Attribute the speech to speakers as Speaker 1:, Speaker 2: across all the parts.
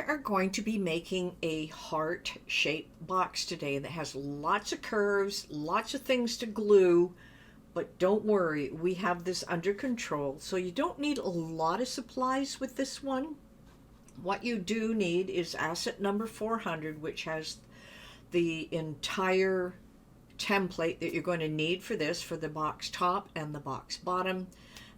Speaker 1: are going to be making a heart-shaped box today that has lots of curves, lots of things to glue, but don't worry, we have this under control. So you don't need a lot of supplies with this one. What you do need is asset number 400, which has the entire template that you're going to need for this, for the box top and the box bottom.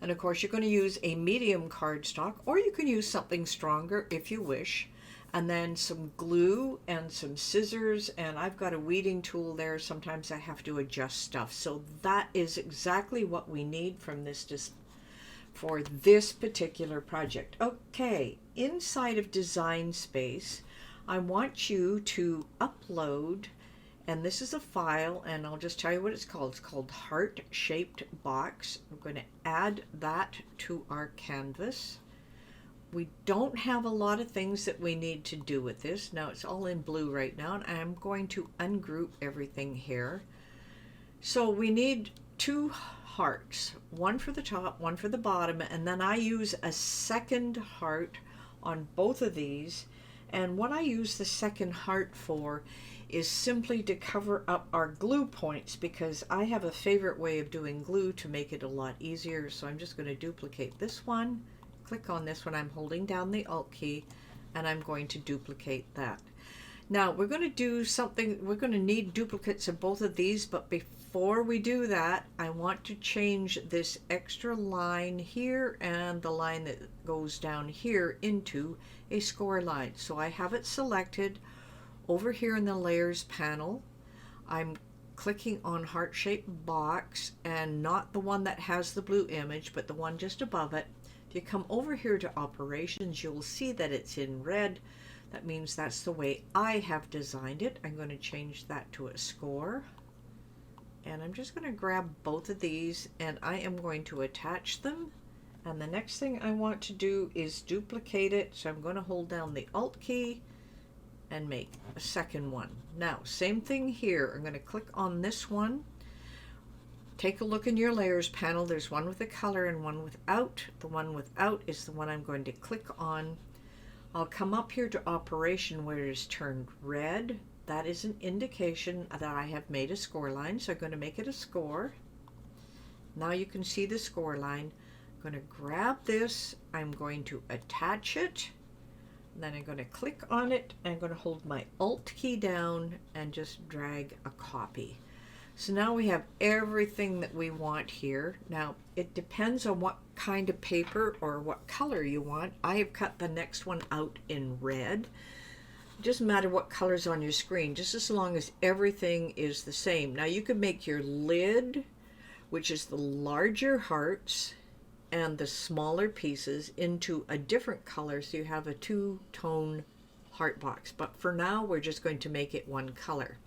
Speaker 1: And of course, you're going to use a medium cardstock, or you can use something stronger if you wish. And then some glue and some scissors, and I've got a weeding tool there. Sometimes I have to adjust stuff. So that is exactly what we need from this for this particular project. Okay, inside of Design Space, I want you to upload, and this is a file, and I'll just tell you what it's called. It's called Heart Shaped Box. I'm going to add that to our canvas. We don't have a lot of things that we need to do with this. Now it's all in blue right now, and I'm going to ungroup everything here. So we need two hearts, one for the top, one for the bottom, and then I use a second heart on both of these. And what I use the second heart for is simply to cover up our glue points, because I have a favorite way of doing glue to make it a lot easier. So I'm just going to duplicate this one, click on this one, I'm holding down the Alt key, and I'm going to duplicate that. Now we're going to do something, we're going to need duplicates of both of these, but before we do that, I want to change this extra line here and the line that goes down here into a score line. So I have it selected over here in the layers panel. I'm clicking on heart shaped box, and not the one that has the blue image, but the one just above it. If you come over here to operations, you'll see that it's in red. That means that's the way I have designed it. I'm going to change that to a score, and I'm just going to grab both of these and I am going to attach them. And the next thing I want to do is duplicate it, so I'm going to hold down the Alt key and make a second one. Now same thing here, I'm going to click on this one. Take a look in your layers panel, there's one with a color and one without. The one without is the one I'm going to click on. I'll come up here to operation where it is turned red. That is an indication that I have made a score line, so I'm going to make it a score. Now you can see the score line. I'm going to grab this, I'm going to attach it, and then I'm going to click on it, and I'm going to hold my Alt key down and just drag a copy. So now we have everything that we want here. Now it depends on what kind of paper or what color you want. I have cut the next one out in red. It doesn't matter what color's on your screen, just as long as everything is the same. Now you can make your lid, which is the larger hearts, and the smaller pieces into a different color, so you have a two-tone heart box. But for now, we're just going to make it one color.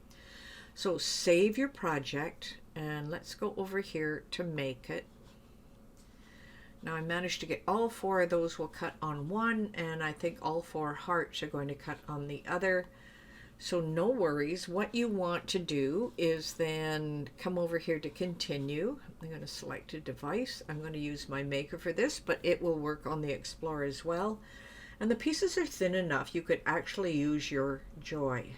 Speaker 1: So save your project, and let's go over here to make it. Now I managed to get all four of those will cut on one, and I think all four hearts are going to cut on the other. So no worries. What you want to do is then come over here to continue. I'm going to select a device. I'm going to use my maker for this, but it will work on the Explorer as well. And the pieces are thin enough you could actually use your Joy.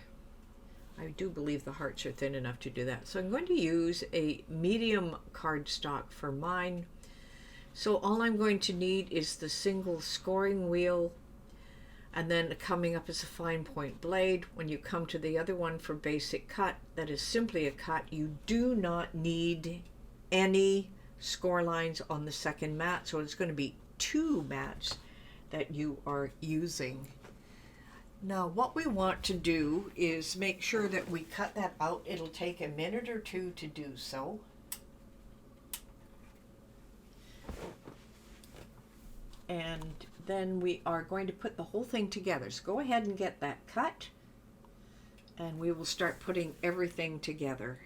Speaker 1: I do believe the hearts are thin enough to do that. So I'm going to use a medium cardstock for mine. So all I'm going to need is the single scoring wheel, and then coming up is a fine point blade. When you come to the other one for basic cut, that is simply a cut. You do not need any score lines on the second mat, so it's going to be two mats that you are using. Now what we want to do is make sure that we cut that out. It'll take a minute or two to do so. And then we are going to put the whole thing together. So go ahead and get that cut, and we will start putting everything together.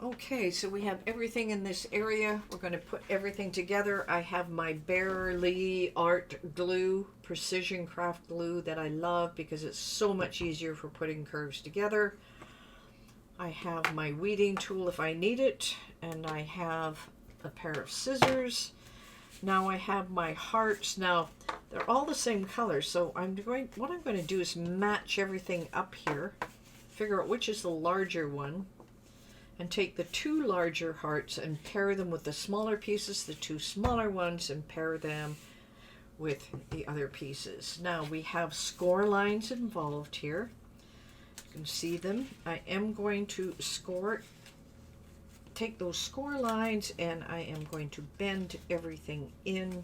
Speaker 1: Okay, so we have everything in this area. We're going to put everything together. I have my Bearly Art glue, precision craft glue that I love because it's so much easier for putting curves together. I have my weeding tool if I need it, and I have a pair of scissors. Now I have my hearts. Now they're all the same color, so what I'm going to do is match everything up here, figure out which is the larger one, and take the two larger hearts and pair them with the smaller pieces, the two smaller ones, and pair them with the other pieces. Now we have score lines involved here. You can see them. I am going to take those score lines and I am going to bend everything in.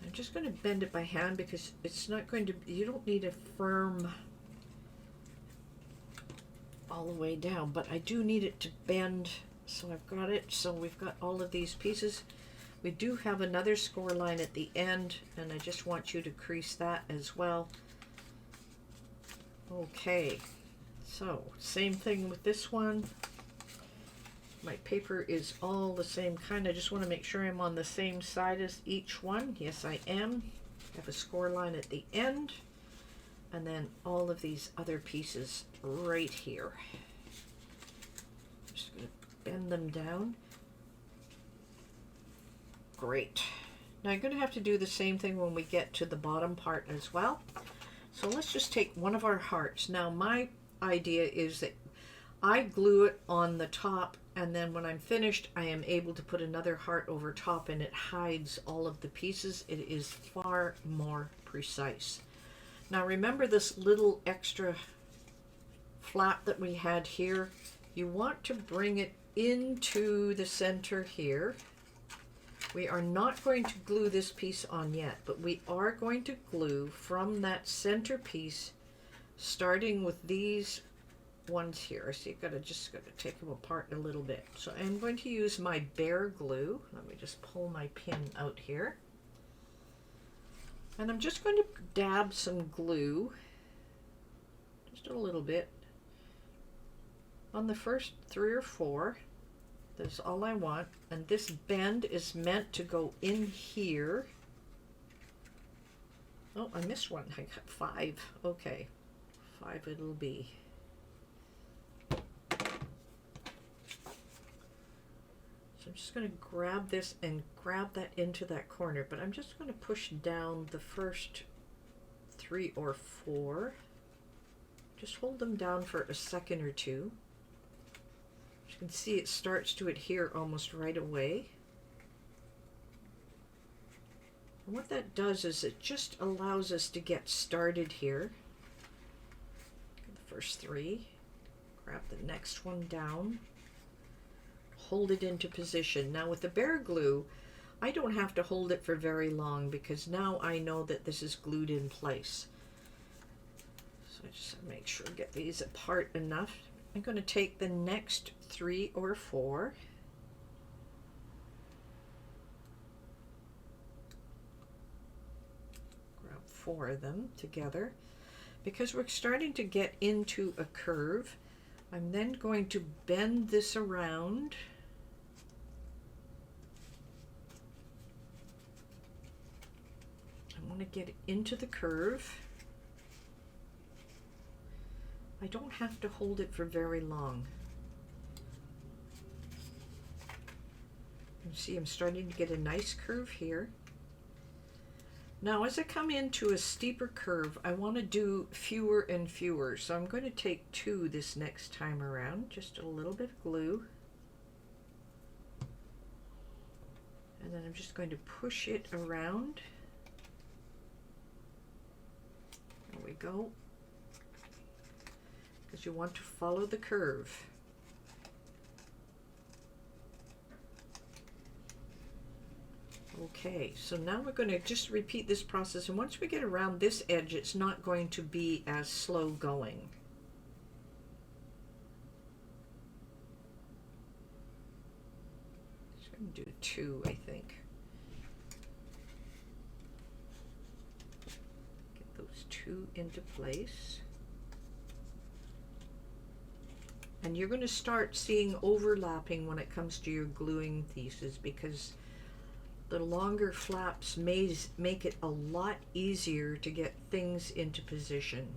Speaker 1: I'm just going to bend it by hand because it's not going to, you don't need a firm all the way down, but I do need it to bend. So I've got it. So we've got all of these pieces. We do have another score line at the end, and I just want you to crease that as well. Okay, so same thing with this one. My paper is all the same kind. I just want to make sure I'm on the same side as each one. Yes, I am. I have a score line at the end, and then all of these other pieces right here. I'm just going to bend them down. Great. Now I'm going to have to do the same thing when we get to the bottom part as well. So let's just take one of our hearts. Now my idea is that I glue it on the top, and then when I'm finished I am able to put another heart over top and it hides all of the pieces. It is far more precise. Now remember this little extra flap that we had here? You want to bring it into the center here. We are not going to glue this piece on yet, but we are going to glue from that center piece, starting with these ones here. So you've got to just take them apart a little bit. So I'm going to use my bare glue. Let me just pull my pin out here. And I'm just going to dab some glue, just a little bit, on the first 3 or 4. That's all I want. And this bend is meant to go in here. Oh, I missed one. I got 5. Okay, 5 it'll be. So I'm just going to grab this and grab that into that corner, but I'm just going to push down the first 3 or 4. Just hold them down for a second or two. You can see it starts to adhere almost right away. And what that does is it just allows us to get started here. The first 3. Grab the next one down. Hold it into position. Now with the bare glue, I don't have to hold it for very long because now I know that this is glued in place. So I just make sure to get these apart enough. I'm going to take the next 3 or 4. Grab 4 of them together. Because we're starting to get into a curve, I'm then going to bend this around. I want to get into the curve. I don't have to hold it for very long. You see I'm starting to get a nice curve here. Now as I come into a steeper curve, I want to do fewer and fewer. So I'm going to take 2 this next time around, just a little bit of glue. And then I'm just going to push it around. There we go. Because you want to follow the curve. Okay, so now we're going to just repeat this process, and once we get around this edge, it's not going to be as slow going. Just going to do 2, I think. Get those 2 into place. And you're going to start seeing overlapping when it comes to your gluing pieces, because the longer flaps make it a lot easier to get things into position.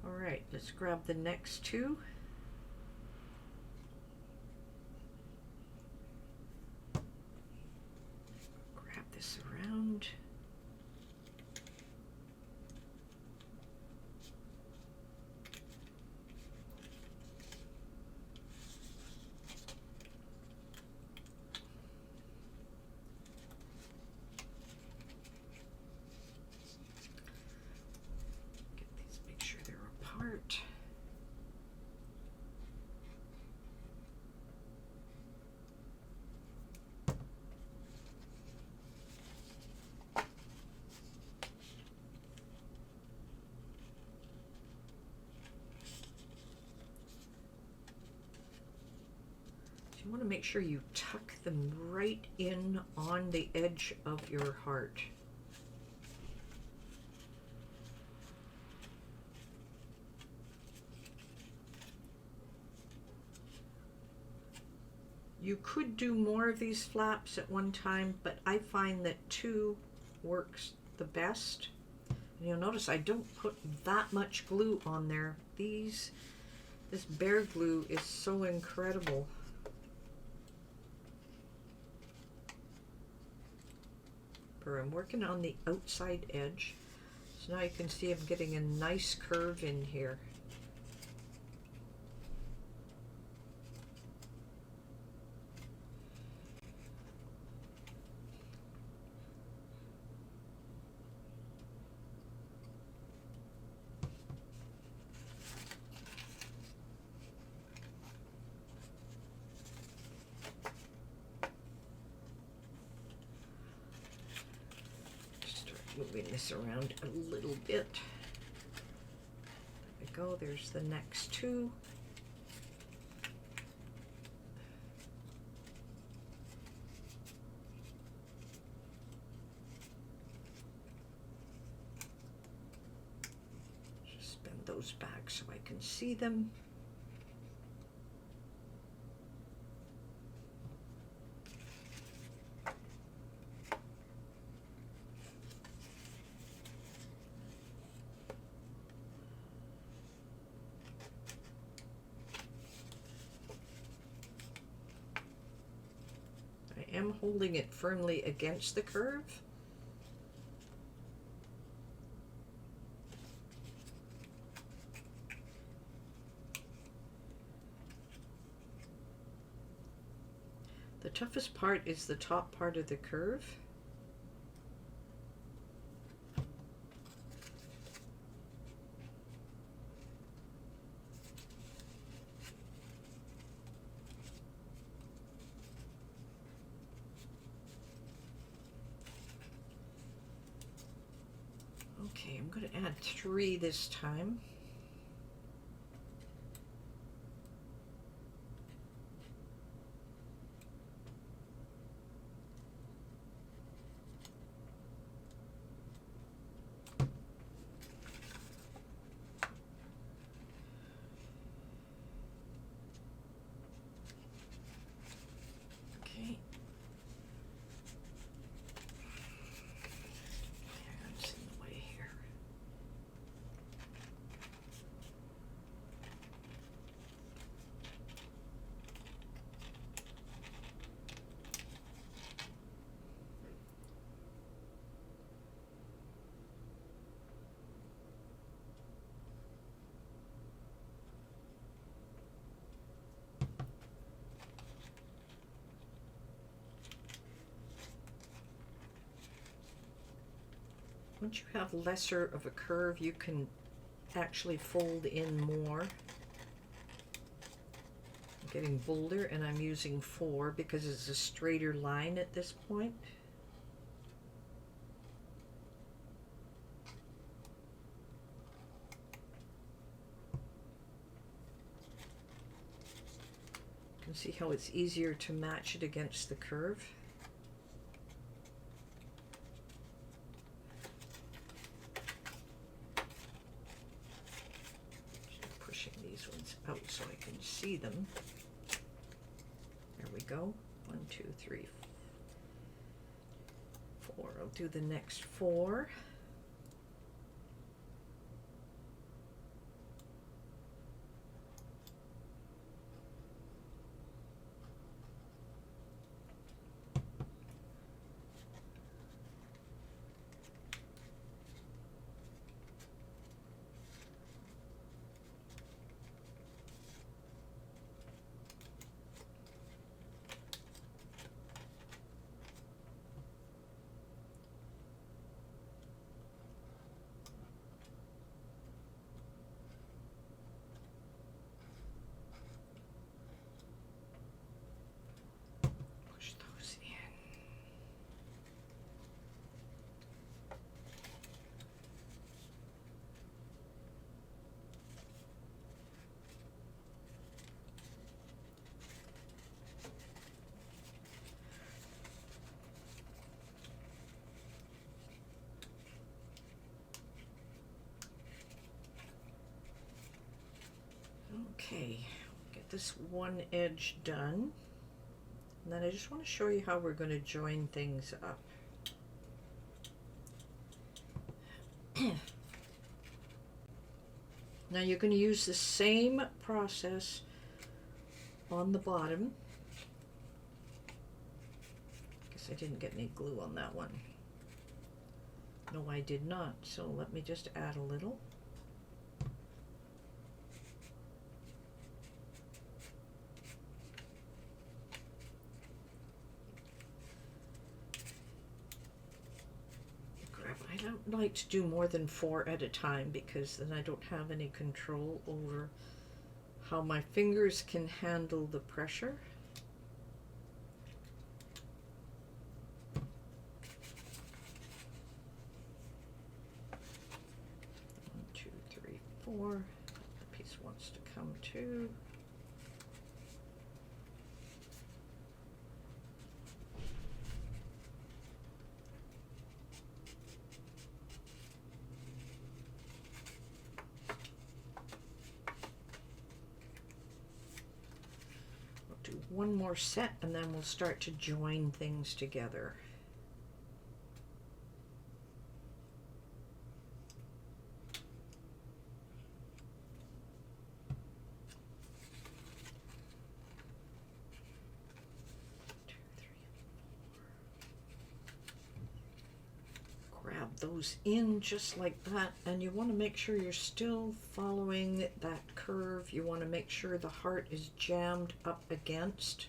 Speaker 1: All right, let's grab the next 2. around. Get these, make sure they're apart. You want to make sure you tuck them right in on the edge of your heart. You could do more of these flaps at one time, but I find that 2 works the best. And you'll notice I don't put that much glue on there. This Bear glue is so incredible. I'm working on the outside edge, so now you can see I'm getting a nice curve in here. Moving this around a little bit. There we go, there's the next 2. Just bend those back so I can see them. I am holding it firmly against the curve. The toughest part is the top part of the curve. Okay, I'm going to add 3 this time. Okay. Hands in the way here. Once you have lesser of a curve, you can actually fold in more. I'm getting bolder, and I'm using 4 because it's a straighter line at this point. You can see how it's easier to match it against the curve. These ones out so I can see them. There we go. 1, 2, 3, 4. I'll do the next 4. Okay, get this one edge done. And then I just want to show you how we're going to join things up. Now you're going to use the same process on the bottom. Guess I didn't get any glue on that one. No, I did not. So let me just add a little. I don't like to do more than 4 at a time because then I don't have any control over how my fingers can handle the pressure. 1, 2, 3, 4. The piece wants to come too. One more set and then we'll start to join things together. Grab those in just like that, and you want to make sure you're still following that curve. You want to make sure the heart is jammed up against.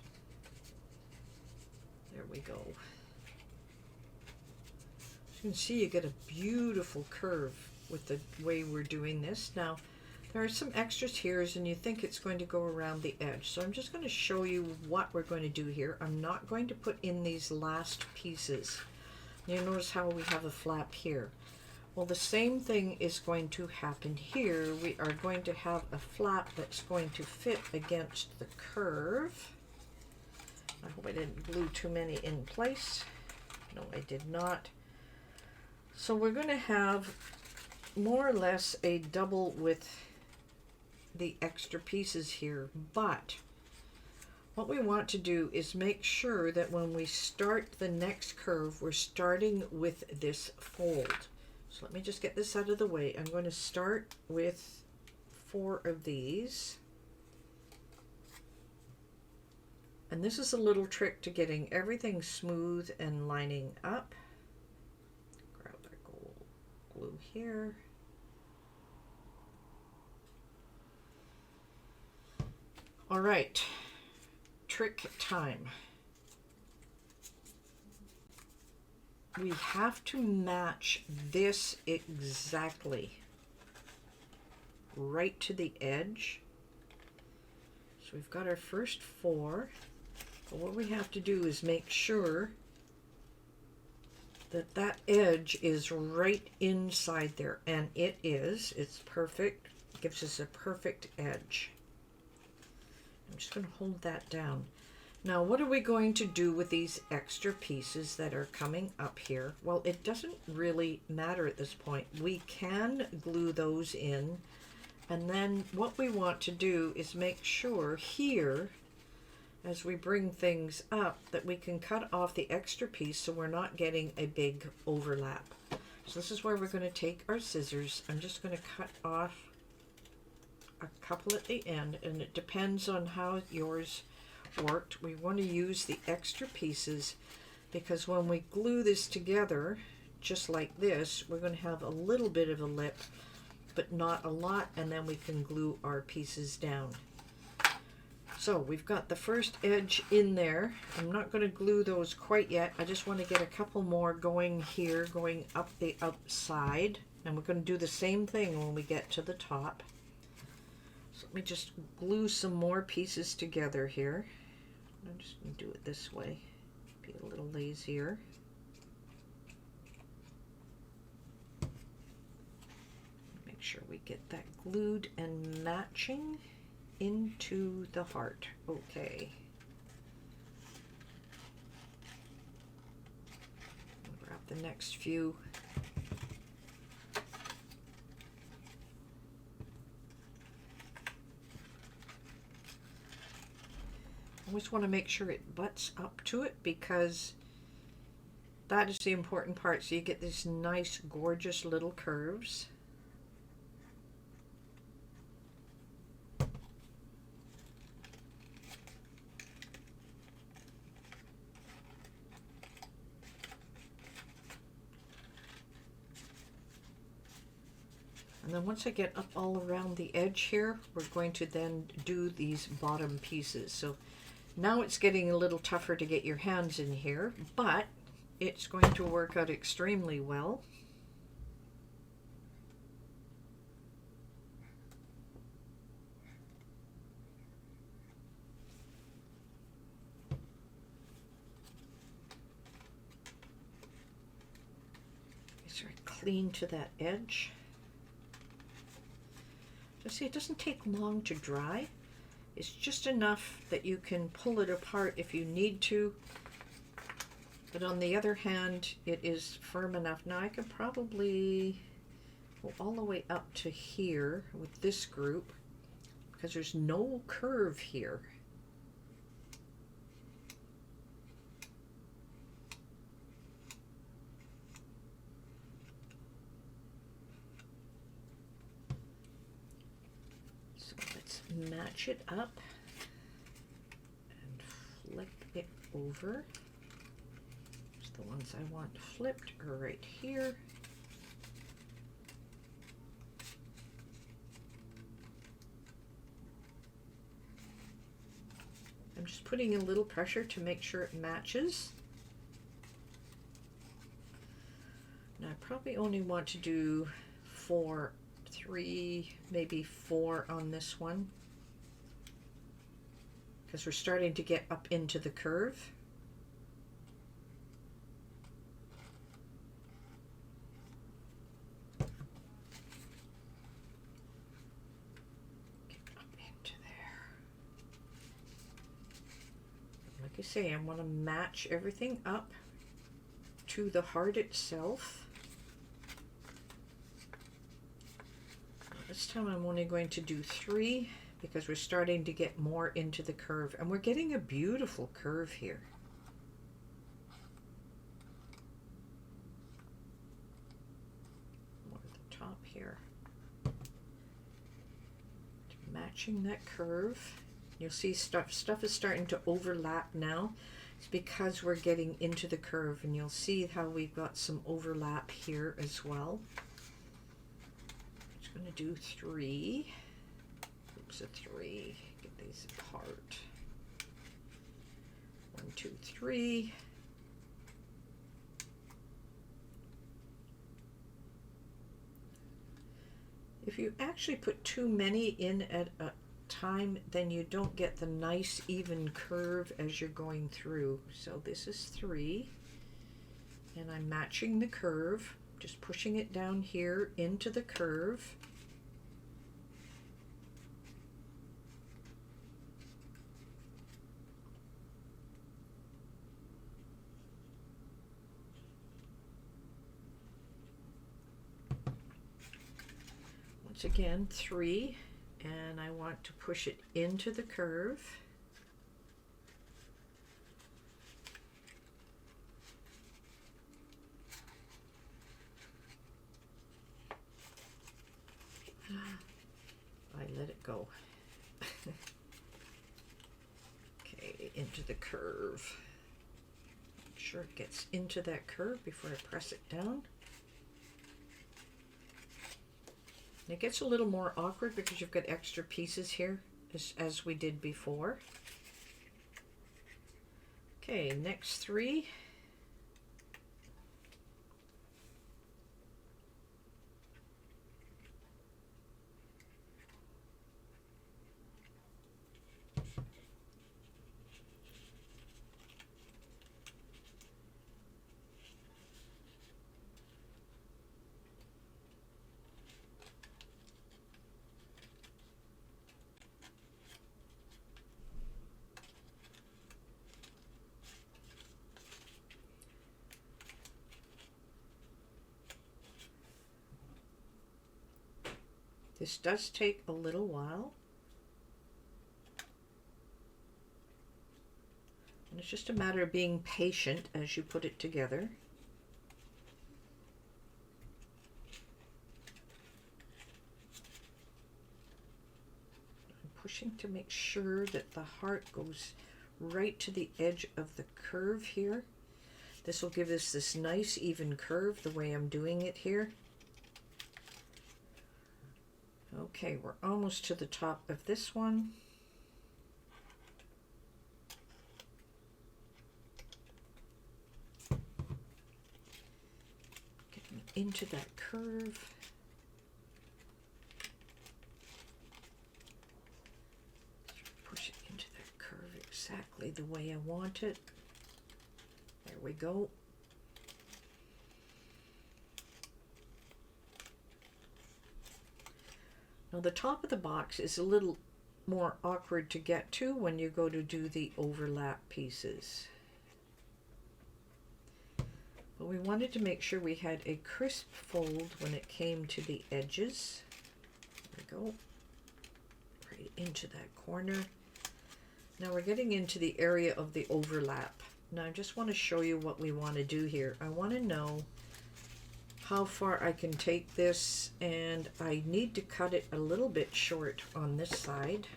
Speaker 1: There we go. As you can see, you get a beautiful curve with the way we're doing this. Now, there are some extras here, and you think it's going to go around the edge. So I'm just going to show you what we're going to do here. I'm not going to put in these last pieces. You notice how we have a flap here. Well, the same thing is going to happen here. We are going to have a flap that's going to fit against the curve. I hope I didn't glue too many in place. No, I did not. So we're going to have more or less a double with the extra pieces here, but what we want to do is make sure that when we start the next curve, we're starting with this fold. So let me just get this out of the way. I'm going to start with 4 of these. And this is a little trick to getting everything smooth and lining up. Grab our gold glue here. All right. Trick time. We have to match this exactly right to the edge. So we've got our first 4, but what we have to do is make sure that that edge is right inside there, and it is. It's perfect. It gives us a perfect edge. I'm just going to hold that down. Now, what are we going to do with these extra pieces that are coming up here? Well, it doesn't really matter at this point. We can glue those in, and then what we want to do is make sure here, as we bring things up, that we can cut off the extra piece so we're not getting a big overlap. So this is where we're going to take our scissors. I'm just going to cut off a couple at the end, and it depends on how yours worked. We want to use the extra pieces because when we glue this together just like this, we're going to have a little bit of a lip but not a lot, and then we can glue our pieces down. So we've got the first edge in there. I'm not going to glue those quite yet. I just want to get a couple more going here, going up the outside, and we're going to do the same thing when we get to the top. So let me just glue some more pieces together here. I'm just going to do it this way, be a little lazier. Make sure we get that glued and matching into the heart. Okay. Grab the next few. Always want to make sure it butts up to it, because that is the important part. So you get these nice, gorgeous little curves. And then once I get up all around the edge here, we're going to then do these bottom pieces. So now it's getting a little tougher to get your hands in here, but it's going to work out extremely well. It's very clean to that edge. So see, it doesn't take long to dry. It's just enough that you can pull it apart if you need to. But on the other hand, it is firm enough. Now I could probably go all the way up to here with this group, because there's no curve here. So let's match it up and flip it over. The ones I want flipped are right here. I'm just putting a little pressure to make sure it matches. Now I probably only want to do 3, maybe 4 on this one, because we're starting to get up into the curve. Like I say, I want to match everything up to the heart itself. This time I'm only going to do 3, because we're starting to get more into the curve, and we're getting a beautiful curve here. More at the top here. Matching that curve. You'll see stuff is starting to overlap now. It's because we're getting into the curve, and you'll see how we've got some overlap here as well. I'm just going to do 3. Oops, a 3. Get these apart. 1, 2, 3. If you actually put too many in at a time, then you don't get the nice even curve as you're going through. So this is 3, and I'm matching the curve, just pushing it down here into the curve. Once again, 3. And I want to push it into the curve. I let it go. Okay, into the curve. Make sure it gets into that curve before I press it down. It gets a little more awkward because you've got extra pieces here, as we did before. Okay, next 3. This does take a little while. And it's just a matter of being patient as you put it together. I'm pushing to make sure that the heart goes right to the edge of the curve here. This will give us this nice even curve the way I'm doing it here. Okay, we're almost to the top of this one. Getting into that curve. Push it into that curve exactly the way I want it. There we go. Now the top of the box is a little more awkward to get to when you go to do the overlap pieces. But we wanted to make sure we had a crisp fold when it came to the edges. There we go. Right into that corner. Now we're getting into the area of the overlap. Now I just want to show you what we want to do here. I want to know how far I can take this, and I need to cut it a little bit short on this side.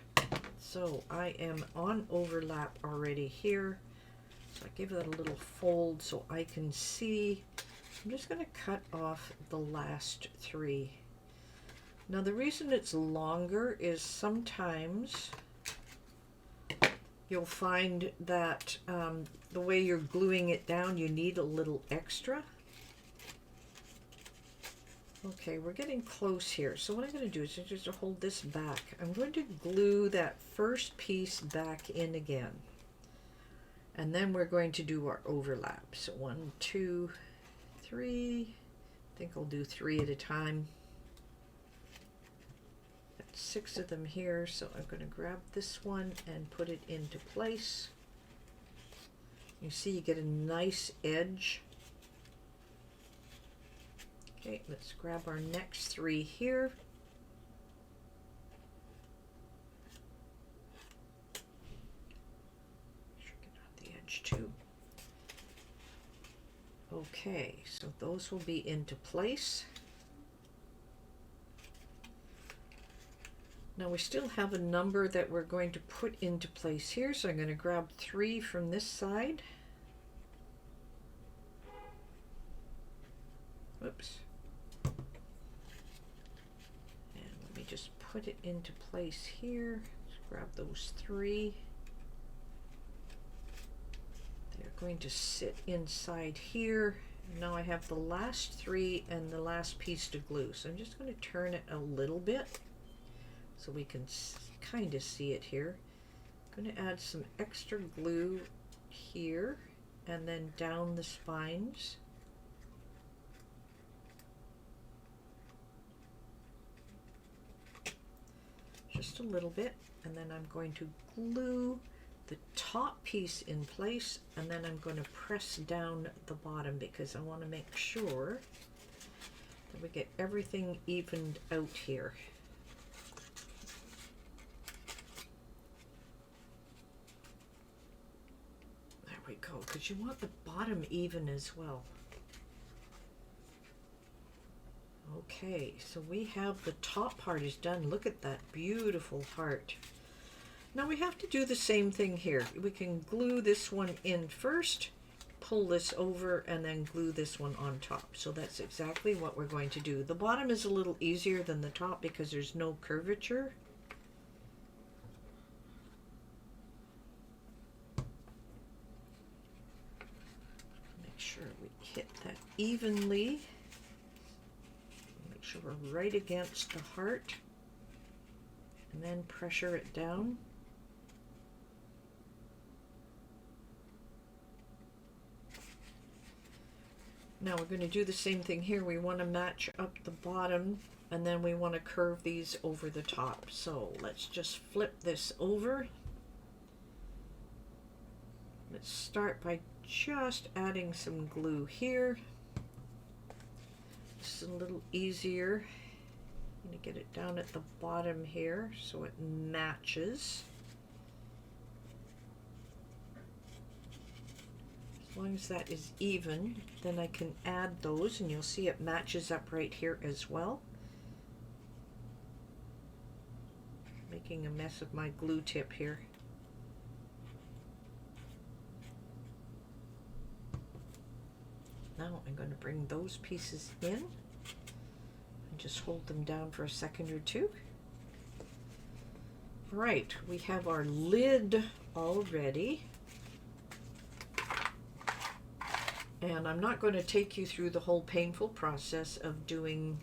Speaker 1: So I am on overlap already here. So I give that a little fold so I can see. I'm just going to cut off the last three. Now the reason it's longer is sometimes you'll find that the way you're gluing it down, you need a little extra. Okay, we're getting close here. So what I'm going to do is just to hold this back. I'm going to glue that first piece back in again. And then we're going to do our overlap. So 1, 2, 3. I think I'll do 3 at a time. Got 6 of them here, so I'm going to grab this one and put it into place. You see you get a nice edge. Okay, let's grab our next 3 here. Sure, get out the edge too. Okay, so those will be into place. Now we still have a number that we're going to put into place here, so I'm going to grab 3 from this side. Whoops. Just put it into place here. Let's grab those 3. They're going to sit inside here. Now I have the last 3 and the last piece to glue. So I'm just going to turn it a little bit so we can kind of see it here. I'm going to add some extra glue here and then down the spines. Just a little bit, and then I'm going to glue the top piece in place, and then I'm going to press down the bottom because I want to make sure that we get everything evened out here. There we go, because you want the bottom even as well. Okay, so we have the top part is done. Look at that beautiful heart. Now we have to do the same thing here. We can glue this one in first, pull this over, and then glue this one on top. So that's exactly what we're going to do. The bottom is a little easier than the top because there's no curvature. Make sure we hit that evenly. So we're right against the heart, and then pressure it down. Now we're going to do the same thing here. We want to match up the bottom, and then we want to curve these over the top. So let's just flip this over. Let's start by just adding some glue here. It's a little easier. I'm going to get it down at the bottom here so it matches. As long as that is even, then I can add those, and you'll see it matches up right here as well. Making a mess of my glue tip here. Now I'm going to bring those pieces in and just hold them down for a second or two. Right, we have our lid all ready. And I'm not going to take you through the whole painful process of doing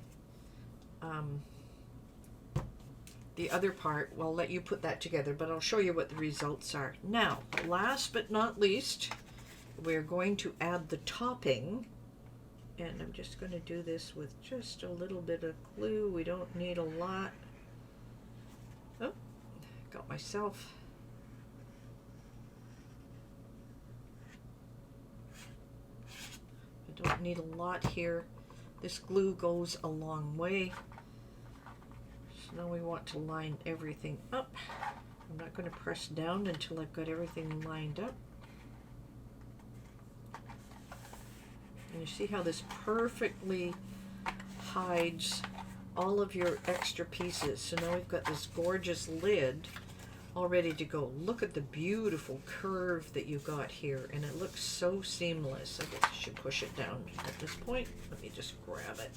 Speaker 1: the other part. Well, I'll let you put that together, but I'll show you what the results are. Now, last but not least, we're going to add the topping. And I'm just going to do this with just a little bit of glue. We don't need a lot. Oh, got myself. I don't need a lot here. This glue goes a long way. So now we want to line everything up. I'm not going to press down until I've got everything lined up. And you see how this perfectly hides all of your extra pieces. So now we've got this gorgeous lid all ready to go. Look at the beautiful curve that you got here, and it looks so seamless. I guess I should push it down at this point. Let me just grab it.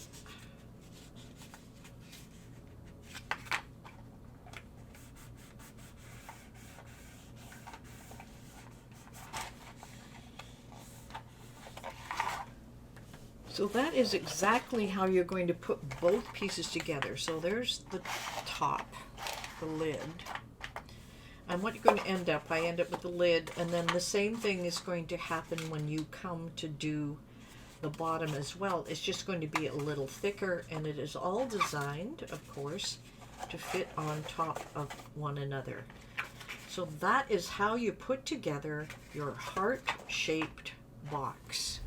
Speaker 1: So that is exactly how you're going to put both pieces together. So there's the top, the lid. And what you're going to end up, I end up with the lid, and then the same thing is going to happen when you come to do the bottom as well. It's just going to be a little thicker, and it is all designed, of course, to fit on top of one another. So that is how you put together your heart-shaped box.